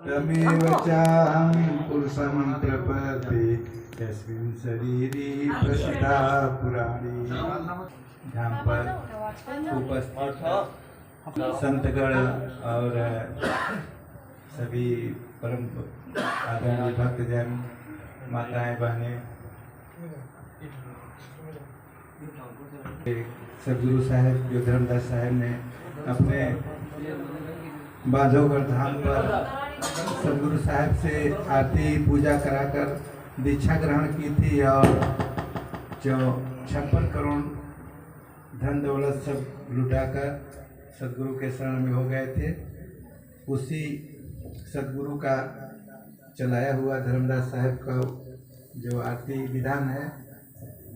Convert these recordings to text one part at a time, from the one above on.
तमेव चाहं पुरुषं प्रपद्ये यस्मिन् शरीरे प्रसृता पुराणी। यहाँ पर उपस्थित संतगण और सभी परम आदरणीय भक्तजन, माताएं, बहनें, सदगुरु साहब जो धर्मदास साहब ने अपने बांधवगढ़ धाम पर सदगुरु साहब से आरती पूजा कराकर दीक्षा ग्रहण की थी और जो 56 करोड़ धन दौलत सब लुटाकर सदगुरु के शरण में हो गए थे, उसी सदगुरु का चलाया हुआ धर्मदास साहब का जो आरती विधान है,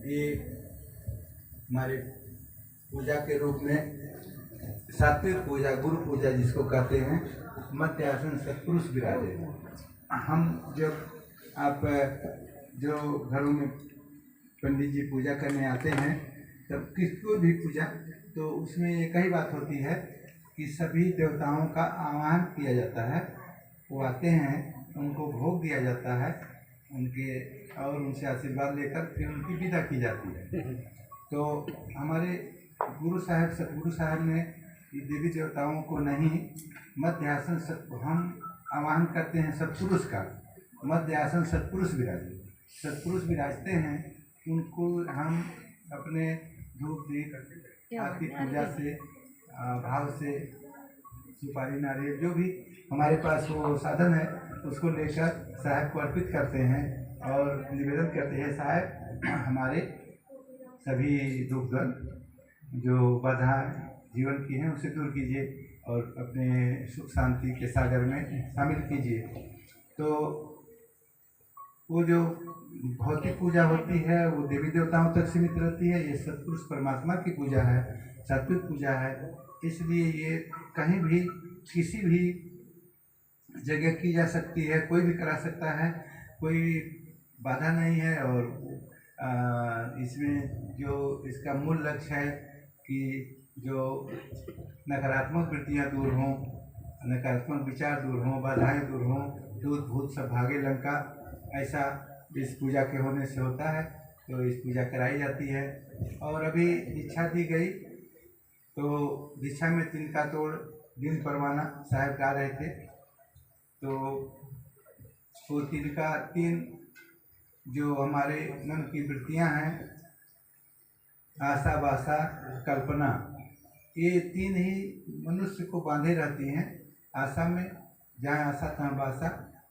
ये हमारे पूजा के रूप में सात्विक पूजा, गुरु पूजा जिसको कहते हैं, मध्य आसन सत्पुरुष विराजे। हम जब आप जो घरों में पंडित जी पूजा करने आते हैं तब किसको भी पूजा, तो उसमें एक ही बात होती है कि सभी देवताओं का आह्वान किया जाता है। वो आते हैं, उनको भोग दिया जाता है, उनके और उनसे आशीर्वाद लेकर फिर उनकी विदा की जाती है। तो हमारे गुरु साहब सतगुरु साहब ने देवी देवताओं को नहीं, मध्य आसन हम आह्वान करते हैं सत्पुरुष का, मध्य आसन सत्पुरुष विराजे। सत्पुरुष विराजते हैं, उनको हम अपने धूप दीप आरती पूजा से भाव से सुपारी नारियल जो भी हमारे पास वो साधन है उसको लेकर साहब को अर्पित करते हैं और निवेदन करते हैं, साहब हमारे सभी दुख दर्द जो बाधा जीवन की हैं उसे दूर कीजिए और अपने सुख शांति के सागर में शामिल कीजिए। तो वो जो भौतिक पूजा होती है वो देवी देवताओं तक सीमित रहती है, ये सत्पुरुष परमात्मा की पूजा है, सात्विक पूजा है। इसलिए ये कहीं भी किसी भी जगह की जा सकती है, कोई भी करा सकता है, कोई बाधा नहीं है। और इसमें जो इसका मूल लक्ष्य है कि जो नकारात्मक वृत्तियाँ दूर हों, नकारात्मक विचार दूर हों, बाधाएं दूर हों, दूत भूत सब भागे लंका, ऐसा इस पूजा के होने से होता है। तो इस पूजा कराई जाती है। और अभी दीक्षा दी गई तो दीक्षा में तिनका तोड़ दिन परवाना साहब गा रहे थे, तो वो तिनका तीन जो हमारे मन की वृत्तियाँ हैं, आशा वासा कल्पना, ये तीन ही मनुष्य को बांधे रहती हैं। आशा में जहाँ आशा तहाँ वासा,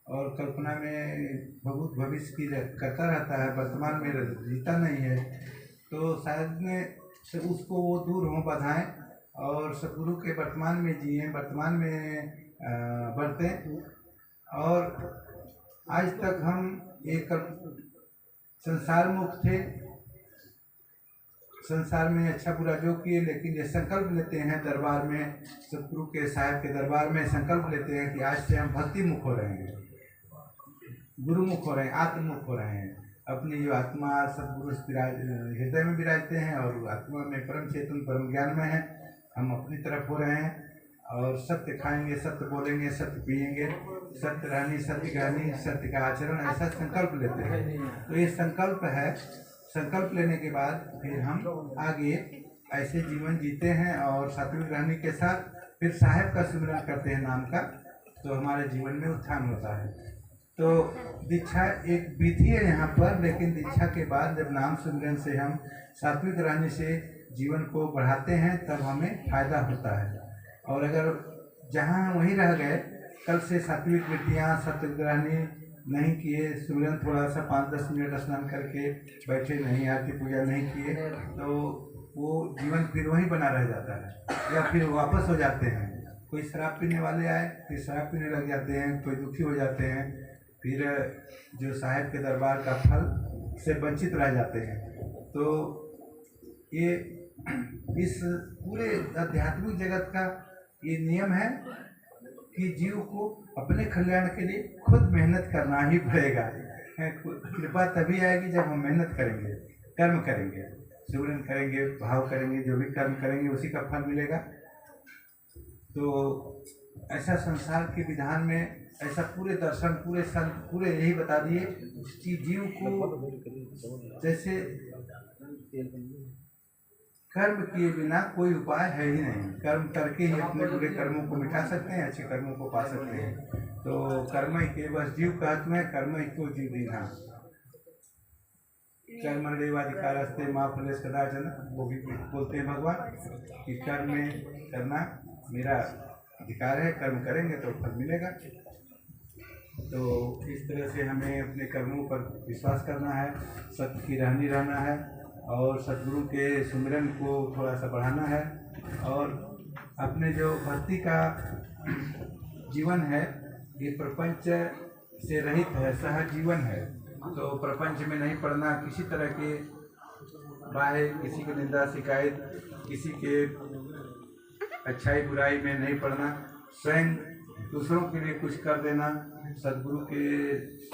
और कल्पना में भूत भविष्य की करता रहता है, वर्तमान में जीता नहीं है। तो शायद में से उसको वो दूर हों बाधाएं और सतगुरु के वर्तमान में जिए, वर्तमान में बढ़ते। और आज तक हम एक संसार मुक्त थे, संसार में अच्छा बुरा जो किए, लेकिन ये संकल्प लेते हैं दरबार में, सतगुरु के साहब के दरबार में संकल्प लेते हैं कि आज से हम भक्ति मुख हो रहे हैं, गुरुमुख हो रहे हैं, आत्ममुख हो रहे हैं। अपनी जो आत्मा सतगुरु हृदय में विराजते हैं और आत्मा में परम चेतन परम ज्ञान में है, हम अपनी तरफ हो रहे हैं। और सत्य खाएंगे, सत्य बोलेंगे, सत्य पिएंगे, सत्य रहनी, सत्य कहनी, सत्य का आचरण, ऐसा संकल्प लेते हैं। तो ये संकल्प है। संकल्प लेने के बाद फिर हम आगे ऐसे जीवन जीते हैं और सात्विक रहने के साथ फिर साहेब का सुमिरन करते हैं नाम का, तो हमारे जीवन में उत्थान होता है। तो दीक्षा एक विधि है यहाँ पर, लेकिन दीक्षा के बाद जब नाम सुमिरन से हम सात्विक रहने से जीवन को बढ़ाते हैं तब हमें फायदा होता है। और अगर जहाँ वहीं रह गए, कल से सात्विक वृत्तियाँ सत्यग्रहणी नहीं किए, सुमिरन थोड़ा सा 5-10 मिनट स्नान करके बैठे नहीं, आरती पूजा नहीं किए, तो वो जीवन फिर वहीं बना रह जाता है, या फिर वापस हो जाते हैं। कोई शराब पीने वाले आए फिर शराब पीने लग जाते हैं, कोई दुखी हो जाते हैं, फिर जो साहेब के दरबार का फल से वंचित रह जाते हैं। तो ये इस पूरे आध्यात्मिक जगत का ये नियम है कि जीव को अपने कल्याण के लिए खुद मेहनत करना ही पड़ेगा। कृपा तभी आएगी जब हम मेहनत करेंगे, कर्म करेंगे, सुमिरन करेंगे, भाव करेंगे, जो भी कर्म करेंगे उसी का फल मिलेगा। तो ऐसा संसार के विधान में ऐसा पूरे दर्शन, पूरे संत, पूरे यही बता दिए कि जीव को जैसे कर्म किए बिना कोई उपाय है ही नहीं। कर्म करके ही अपने बुरे कर्मों को मिटा सकते हैं, अच्छे कर्मों को पा सकते हैं। तो कर्म ही के बस जीव कहते हैं, कर्म ही को जीव दीना कर्म देवाधिकारस्ते माँ फलेश कदाचन, वो भी बोलते हैं भगवान कि कर्म करना मेरा अधिकार है, कर्म करेंगे तो फल मिलेगा। तो इस तरह से हमें अपने कर्मों पर विश्वास करना है, सत्य की रहनी रहना है और सद्गुरु के सुमिरन को थोड़ा सा बढ़ाना है। और अपने जो भक्ति का जीवन है ये प्रपंच से रहित है, सहज जीवन है। तो प्रपंच में नहीं पड़ना, किसी तरह के बाहे, किसी की निंदा शिकायत, किसी के अच्छाई बुराई में नहीं पड़ना, स्वयं दूसरों के लिए कुछ कर देना, सद्गुरु के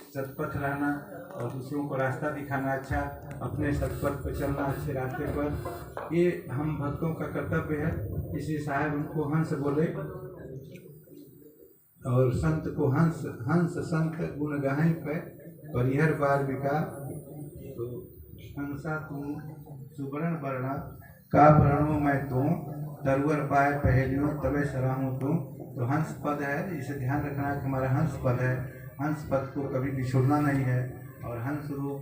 सतपथ रहना और दूसरों को रास्ता दिखाना, अच्छा अपने सतपथ पर चलना, अच्छे रास्ते पर, ये हम भक्तों का कर्तव्य है। इसलिए साहब उनको हंस बोले और संत को हंस, हंस संत गुण गाहीं पे परिहर बार विकार। तो हंसा तू सुवर्ण वर्णा का वर्णों मैं तो तरुवर पाए पहलियों तबे सराहूं तो हंस पद है, इसे ध्यान रखना है कि हमारा हंस पद है। हंस पद को कभी भी छोड़ना नहीं है। और हंस रूप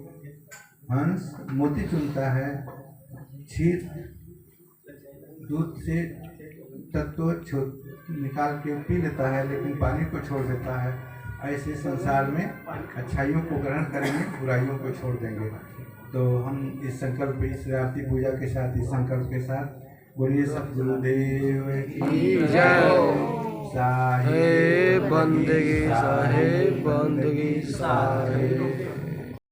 हंस मोती चुनता है, क्षीर दूध से तत्व निकाल के पी लेता है, लेकिन पानी को छोड़ देता है। ऐसे संसार में अच्छाइयों को ग्रहण करेंगे, बुराइयों को छोड़ देंगे। तो हम इस संकल्प, इस आरती पूजा के साथ, इस संकल्प के साथ बोलिए सतगुरुदेव की जय। साहेब बंदगी, साहेब बंदगी, साहेब